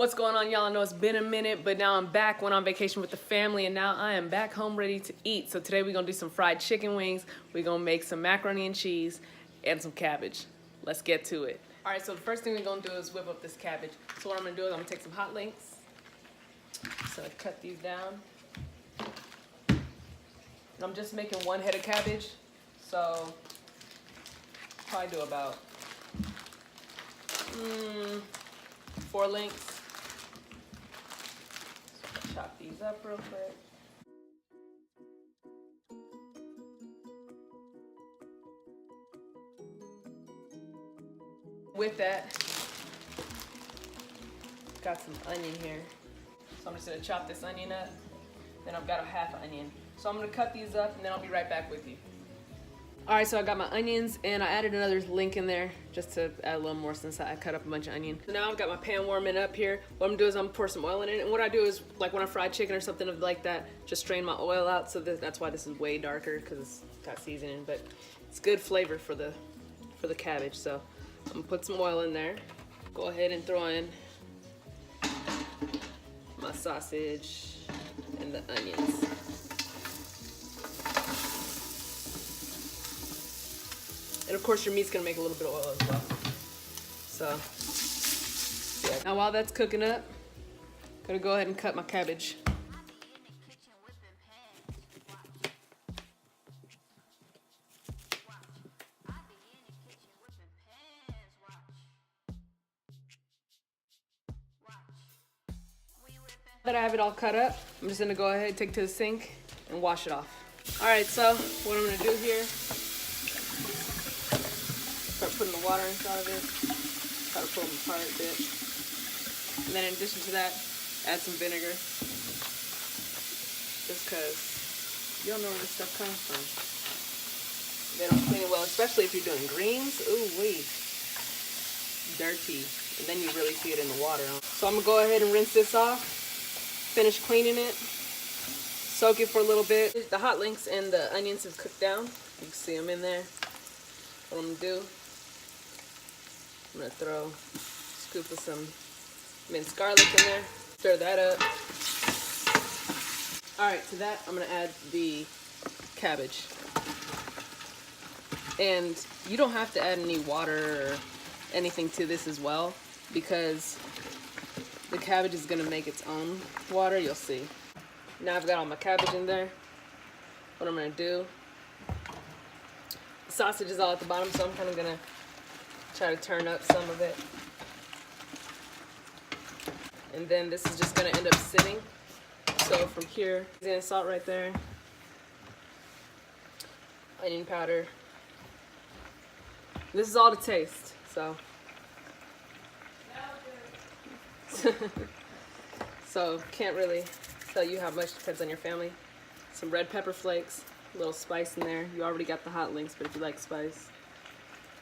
What's going on, y'all? I know it's been a minute, but now I'm back. Went on vacation with the family, and now I am back home ready to eat. So today we're gonna do some fried chicken wings. We're gonna make some macaroni and cheese and some cabbage. Let's get to it. All right, so the first thing we're gonna do is whip up this cabbage. So what I'm gonna do is I'm gonna take some hot links. So I cut these down. And I'm just making one head of cabbage. So probably do about 4 links. Chop these up real quick. With that, got some onion here. So I'm just gonna chop this onion up. Then I've got a half onion. So I'm gonna cut these up and then I'll be right back with you. All right, so I got my onions and I added another link in there just to add a little more since I cut up a bunch of onion. So now I've got my pan warming up here. What I'm gonna do is I'm gonna pour some oil in it. And what I do is, like when I fry chicken or something like that, just strain my oil out. So that's why this is way darker, because it's got seasoning, but it's good flavor for the cabbage. So I'm gonna put some oil in there. Go ahead and throw in my sausage and the onions. And of course your meat's gonna make a little bit of oil as well. So, yeah. Now while that's cooking up, I'm gonna go ahead and cut my cabbage. Now that I have it all cut up, I'm just gonna go ahead and take it to the sink and wash it off. All right, so what I'm gonna do here, start putting the water inside of it, try to pull them apart a bit. And then in addition to that, add some vinegar. Just because you don't know where this stuff comes from. They don't clean it well, especially if you're doing greens. Ooh wee, dirty. And then you really see it in the water. So I'm gonna go ahead and rinse this off, finish cleaning it, soak it for a little bit. The hot links and the onions have cooked down. You can see them in there. What I'm gonna do, I'm gonna throw a scoop of some minced garlic in there, stir that up. All right, to that, I'm gonna add the cabbage. And you don't have to add any water or anything to this as well, because the cabbage is gonna make its own water, you'll see. Now I've got all my cabbage in there. What I'm gonna do, the sausage is all at the bottom, so I'm kind of gonna try to turn up some of it. And then this is just gonna end up sitting. So from here, and salt right there, onion powder. This is all to taste, so. So can't really tell you how much, depends on your family. Some red pepper flakes, a little spice in there. You already got the hot links, but if you like spice.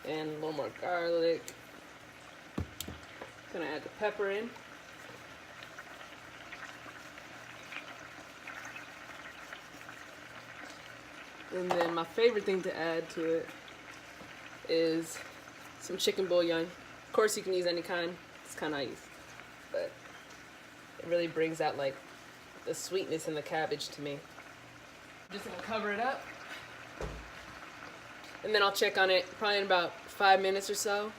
And a little more garlic. Gonna add the pepper in. And then my favorite thing to add to it is some chicken bouillon. Of course you can use any kind, it's kind of nice. But it really brings out like the sweetness in the cabbage to me. I'm just gonna cover it up. And then I'll check on it probably in about 5 minutes or so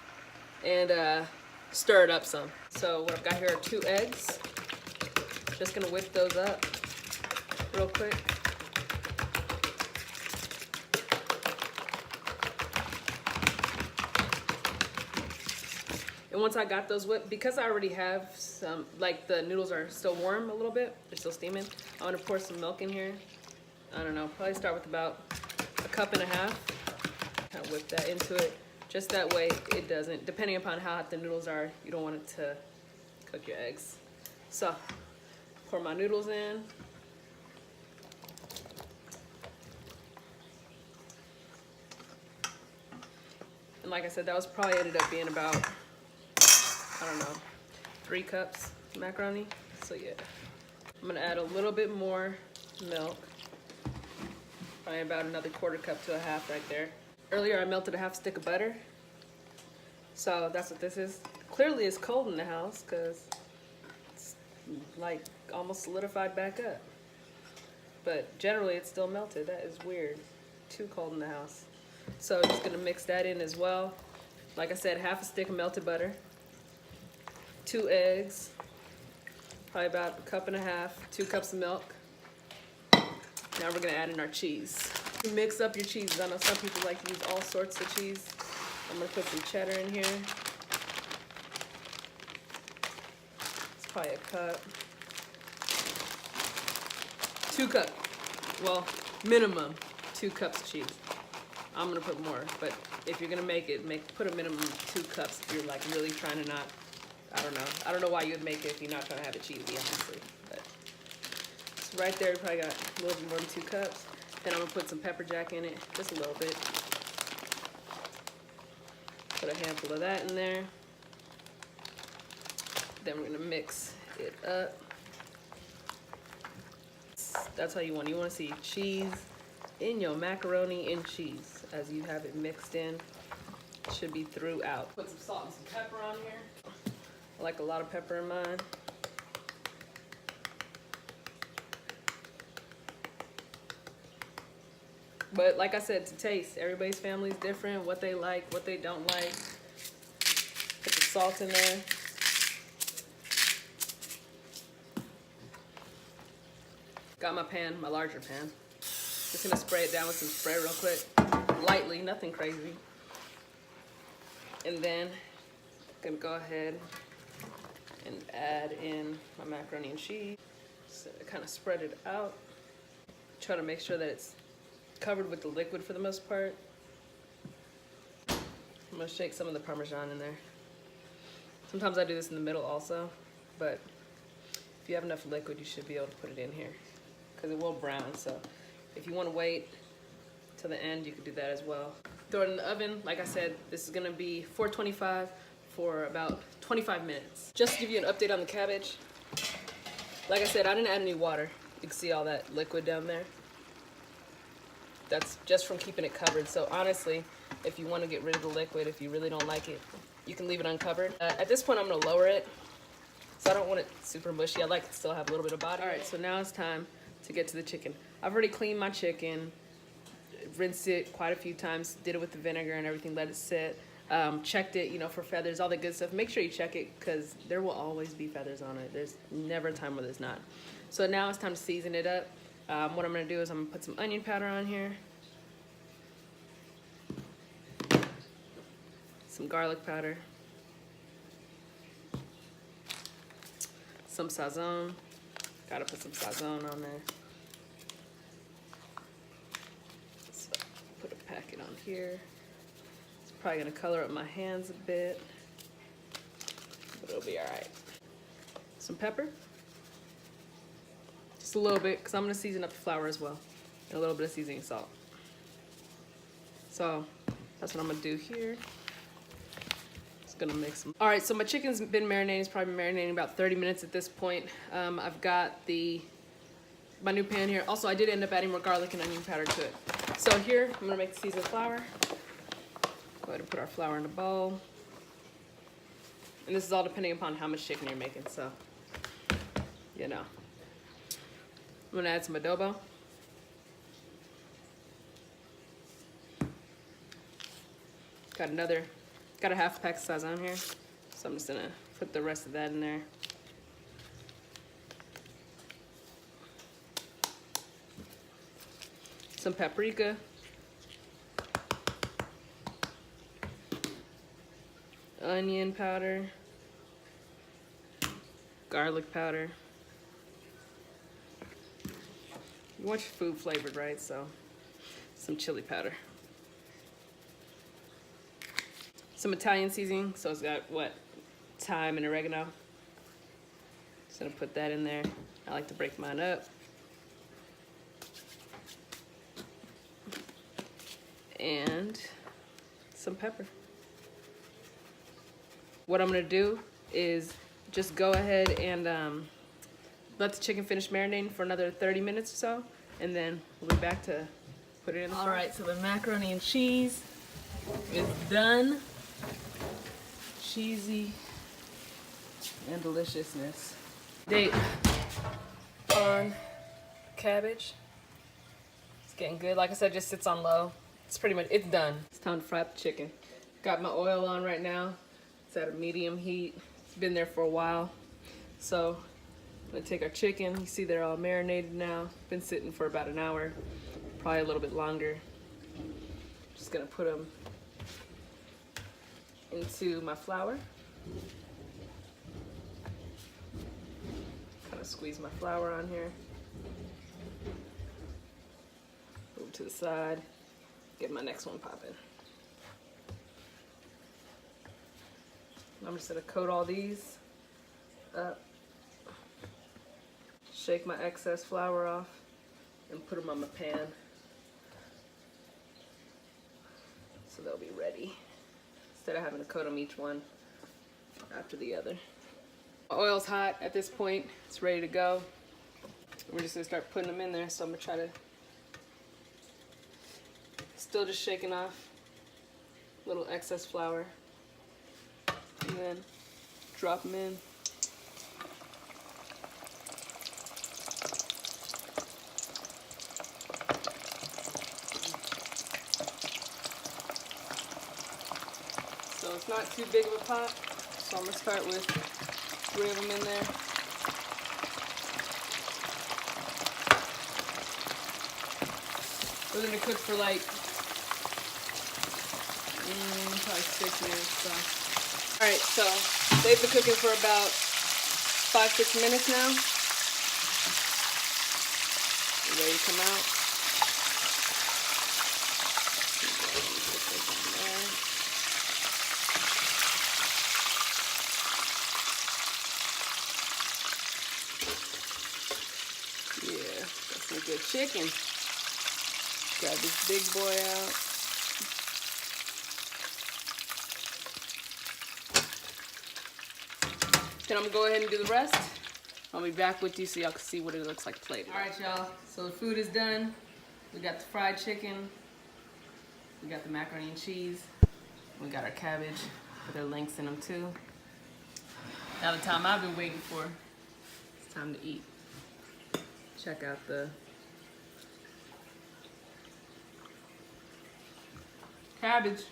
and stir it up some. So what I've got here are 2 eggs. Just gonna whip those up real quick. And once I got those whipped, because I already have some, like the noodles are still warm a little bit, they're still steaming, I'm gonna pour some milk in here. I don't know, probably start with about 1.5 cups. Kind of whip that into it, just that way it doesn't, depending upon how hot the noodles are, you don't want it to cook your eggs. So, pour my noodles in. And like I said, that was probably ended up being about, I don't know, 3 cups macaroni. So yeah, I'm gonna add a little bit more milk, probably about another 1/4 cup to 1/2 right there. Earlier I melted a 1/2 stick of butter, so that's what this is. Clearly it's cold in the house because like almost solidified back up. But generally it's still melted. That is weird. Too cold in the house. So just gonna mix that in as well. Like I said, half a stick of melted butter, 2 eggs, probably about a cup and a half, 2 cups of milk. Now we're gonna add in our cheese. Mix up your cheeses. I know some people like to use all sorts of cheese. I'm gonna put some cheddar in here. It's probably a cup. 2 cups. Well, minimum 2 cups of cheese. I'm gonna put more, but if you're gonna make it, put a minimum of 2 cups if you're like really trying to not, I don't know why you would make it if you're not trying to have it cheesy, honestly. But it's right there, probably got a little bit more than 2 cups. Then I'm gonna put some pepper jack in it, just a little bit. Put a handful of that in there. Then we're gonna mix it up. That's how you want to see cheese in your macaroni and cheese as you have it mixed in. It should be throughout. Put some salt and some pepper on here. I like a lot of pepper in mine. But like I said, to taste, everybody's family is different, what they like, what they don't like. Put the salt in there. Got my pan, my larger pan. Just gonna spray it down with some spray real quick. Lightly, nothing crazy. And then I'm gonna go ahead and add in my macaroni and cheese. So kind of spread it out. Try to make sure that it's covered with the liquid for the most part. I'm gonna shake some of the Parmesan in there. Sometimes I do this in the middle also, but if you have enough liquid, you should be able to put it in here because it will brown. So if you want to wait till the end, you could do that as well. Throw it in the oven. Like I said, this is gonna be 425 for about 25 minutes. Just to give you an update on the cabbage, like I said, I didn't add any water. You can see all that liquid down there. That's just from keeping it covered. So honestly, if you want to get rid of the liquid, if you really don't like it, you can leave it uncovered. At this point, I'm gonna lower it, so I don't want it super mushy. I like it to still have a little bit of body. All right, so now it's time to get to the chicken. I've already cleaned my chicken, rinsed it quite a few times, did it with the vinegar and everything, let it sit, checked it, you know, for feathers, all that good stuff. Make sure you check it because there will always be feathers on it. There's never a time where there's not. So now it's time to season it up. What I'm gonna do is I'm gonna put some onion powder on here, some garlic powder, some sazon. Gotta put some sazon on there. So put a packet on here. It's probably gonna color up my hands a bit, but it'll be all right. Some pepper, just a little bit, because I'm gonna season up the flour as well, and a little bit of seasoning salt. So that's what I'm gonna do here. Gonna mix them. All right, so my chicken's been marinating. It's probably been marinating about 30 minutes at this point. I've got my new pan here. Also, I did end up adding more garlic and onion powder to it. So here, I'm gonna make the seasoned flour. Go ahead and put our flour in a bowl. And this is all depending upon how much chicken you're making, so, you know. I'm gonna add some adobo. Got a half pack of sazon here, so I'm just gonna put the rest of that in there. Some paprika. Onion powder. Garlic powder. You want your food flavored, right? So, some chili powder. Some Italian seasoning, so it's got what? Thyme and oregano. Just gonna put that in there. I like to break mine up. And some pepper. What I'm gonna do is just go ahead and let the chicken finish marinating for another 30 minutes or so, and then we'll be back to put it in the fry. All right, so the macaroni and cheese is done. Cheesy and deliciousness. Date on cabbage. It's getting good. Like I said, just sits on low. It's pretty much, it's done. It's time to fry up the chicken. Got my oil on right now. It's at a medium heat. It's been there for a while. So I'm gonna take our chicken. You see they're all marinated now. Been sitting for about an hour, probably a little bit longer. Just gonna put them into my flour. Kind of squeeze my flour on here. Move to the side. Get my next one popping. I'm just gonna coat all these up. Shake my excess flour off and put them on my pan so they'll be ready instead of having to coat them each one after the other. My oil's hot at this point. It's ready to go. We're just gonna start putting them in there. So I'm gonna try to still just shaking off a little excess flour and then drop them in. So it's not too big of a pot, so I'm gonna start with 3 of them in there. We're gonna cook for like probably 6 minutes. So. All right, so they've been cooking for about 5-6 minutes now. They're ready to come out. Yeah, that's some good chicken. Grab this big boy out. Then I'm gonna go ahead and do the rest. I'll be back with you so y'all can see what it looks like plated. All right, y'all, so the food is done. We got the fried chicken. We got the macaroni and cheese. We got our cabbage with their links in them too. Now the time I've been waiting for, it's time to eat. Check out the cabbage.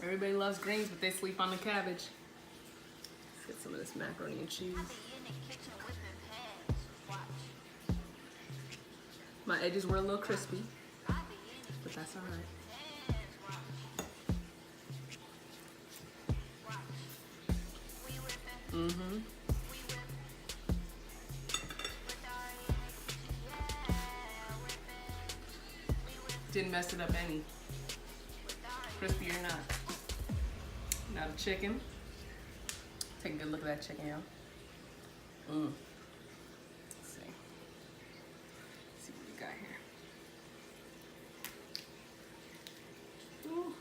Everybody loves greens, but they sleep on the cabbage. Let's get some of this macaroni and cheese. My edges were a little crispy, but that's all right. Mm-hmm. Didn't mess it up any. Crispy or not. Now the chicken. Take a good look at that chicken, y'all. Let's see. Let's see what we got here. Ooh,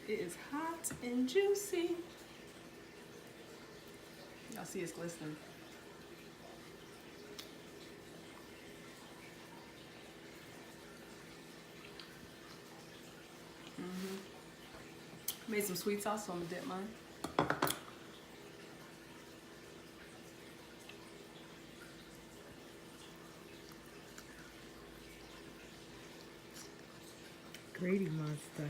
it is hot and juicy. Y'all see it's glistening. Made some sweet sauce, so I'm gonna dip mine. Grady monster.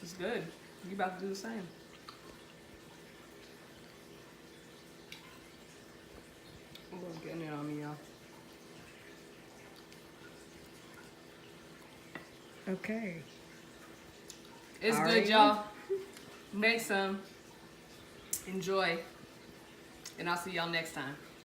It's good. You about to do the same. Oh, getting it on me, y'all. Okay. It's good, y'all. Make some. Enjoy. And I'll see y'all next time.